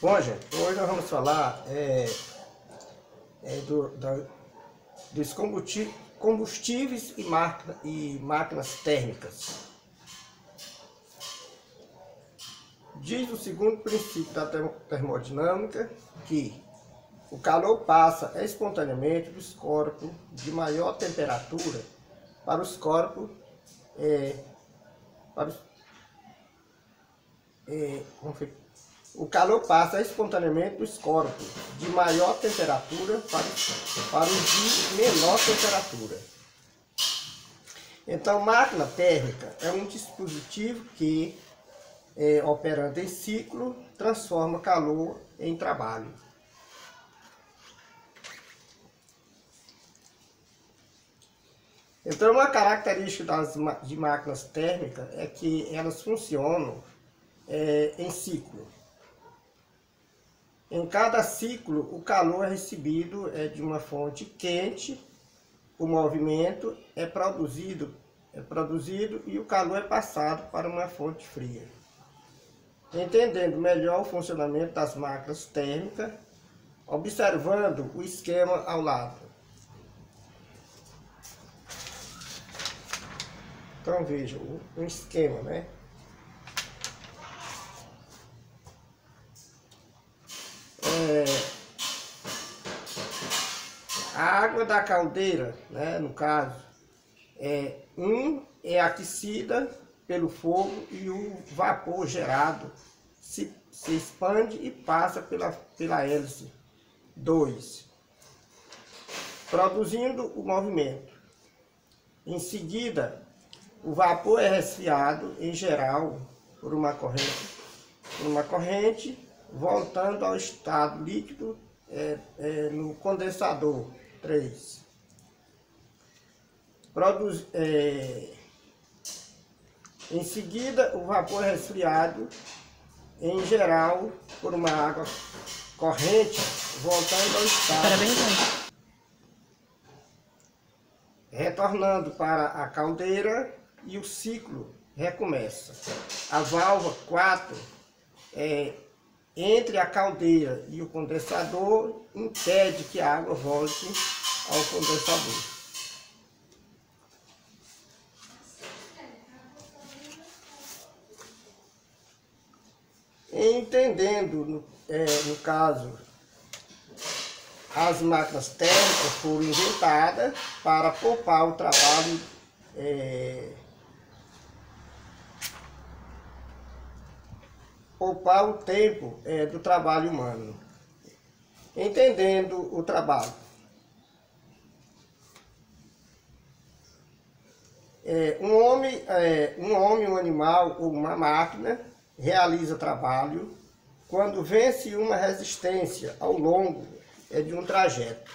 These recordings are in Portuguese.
Bom, gente, hoje nós vamos falar dos combustíveis e máquinas térmicas. Diz o segundo princípio da termodinâmica que o calor passa espontaneamente dos corpos de maior temperatura para os corpos o calor passa espontaneamente dos corpos de maior temperatura para os de menor temperatura. Então, máquina térmica é um dispositivo que, operando em ciclo, transforma calor em trabalho. Então, uma característica de máquinas térmicas é que elas funcionam em ciclo. Em cada ciclo, o calor é recebido de uma fonte quente, o movimento é produzido e o calor é passado para uma fonte fria. Entendendo melhor o funcionamento das máquinas térmicas, observando o esquema ao lado. Então veja um esquema, né? A água da caldeira, né, no caso, é aquecida pelo fogo e o vapor gerado se expande e passa pela hélice 2, produzindo o movimento. Em seguida, o vapor é resfriado, em geral, por uma corrente, voltando ao estado líquido no condensador 3. Em seguida, o vapor é resfriado, em geral, por uma água corrente, voltando ao estado, retornando para a caldeira e o ciclo recomeça. A válvula 4 entre a caldeira e o condensador impede que a água volte ao condensador. Entendendo, no caso, as máquinas térmicas foram inventadas para poupar o trabalho poupar o tempo do trabalho humano. Entendendo o trabalho. Um homem, um animal ou uma máquina realiza trabalho quando vence uma resistência ao longo de um trajeto.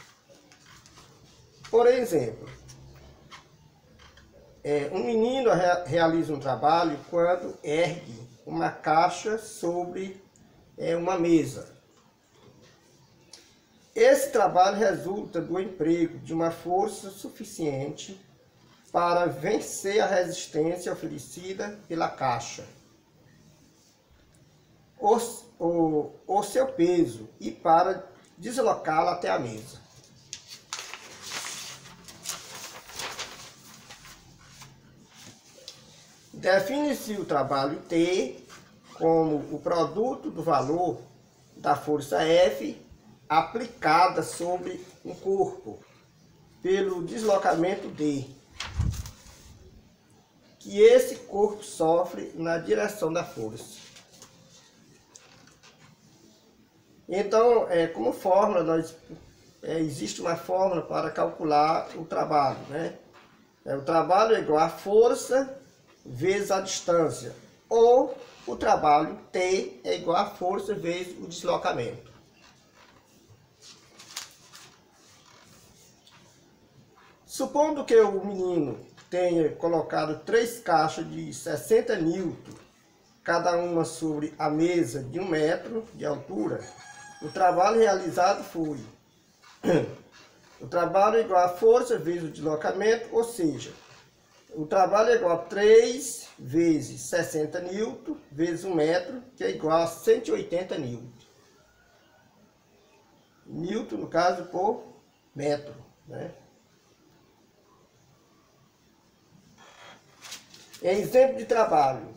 Por exemplo, um menino realiza um trabalho quando ergue uma caixa sobre uma mesa. Esse trabalho resulta do emprego de uma força suficiente para vencer a resistência oferecida pela caixa, o seu peso, e para deslocá-la até a mesa. Define-se o trabalho T como o produto do valor da força F aplicada sobre um corpo pelo deslocamento D, que esse corpo sofre na direção da força. Então, como fórmula, existe uma fórmula para calcular o trabalho, né? O trabalho é igual a força vezes a distância, ou o trabalho T é igual a força vezes o deslocamento. Supondo que o menino tenha colocado 3 caixas de 60 N, cada uma sobre a mesa de 1 metro de altura, o trabalho realizado foi o trabalho é igual a força vezes o deslocamento, ou seja, o trabalho é igual a 3 vezes 60 N vezes 1 metro, que é igual a 180 N. newton, no caso, por metro, né? Exemplo de trabalho: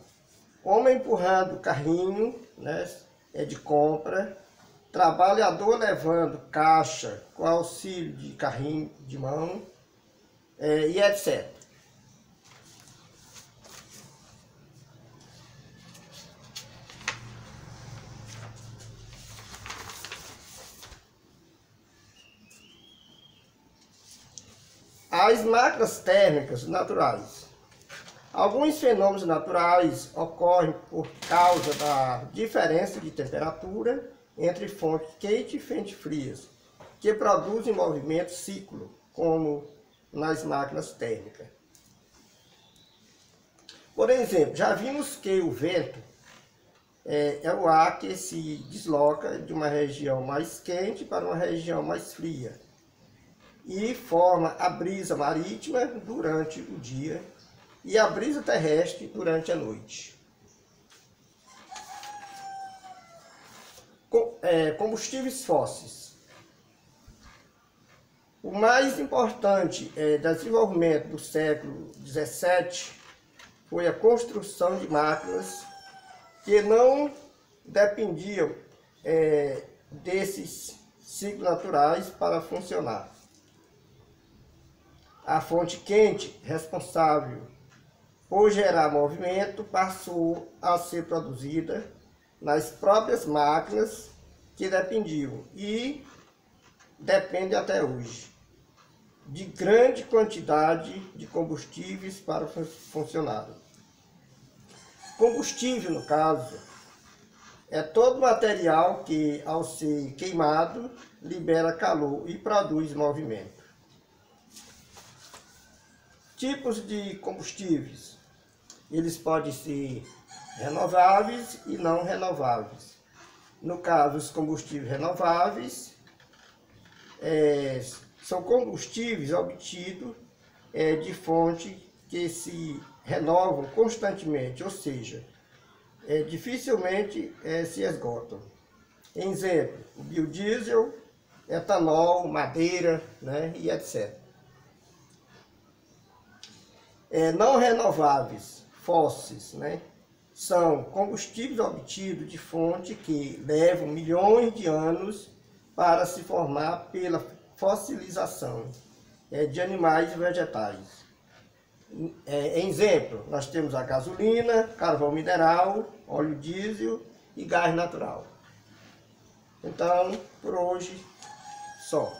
homem empurrando carrinho, né, de compra, trabalhador levando caixa com auxílio de carrinho de mão, e etc. As máquinas térmicas naturais. Alguns fenômenos naturais ocorrem por causa da diferença de temperatura entre fontes quentes e fontes frias, que produzem movimento ciclo, como nas máquinas térmicas. Por exemplo, já vimos que o vento é o ar que se desloca de uma região mais quente para uma região mais fria e forma a brisa marítima durante o dia e a brisa terrestre durante a noite. Combustíveis fósseis. O mais importante desenvolvimento do século XVII foi a construção de máquinas que não dependiam desses ciclos naturais para funcionar. A fonte quente responsável por gerar movimento passou a ser produzida nas próprias máquinas que dependiam e depende até hoje de grande quantidade de combustíveis para funcionar. Combustível, no caso, é todo material que, ao ser queimado, libera calor e produz movimento. Tipos de combustíveis. Eles podem ser renováveis e não renováveis. No caso, os combustíveis renováveis são combustíveis obtidos de fontes que se renovam constantemente, ou seja, dificilmente se esgotam. Exemplo, o biodiesel, etanol, madeira, né, e etc. Não renováveis, fósseis, né, são combustíveis obtidos de fonte que levam milhões de anos para se formar pela fossilização de animais e vegetais. Exemplo, nós temos a gasolina, carvão mineral, óleo diesel e gás natural. Então, por hoje, só.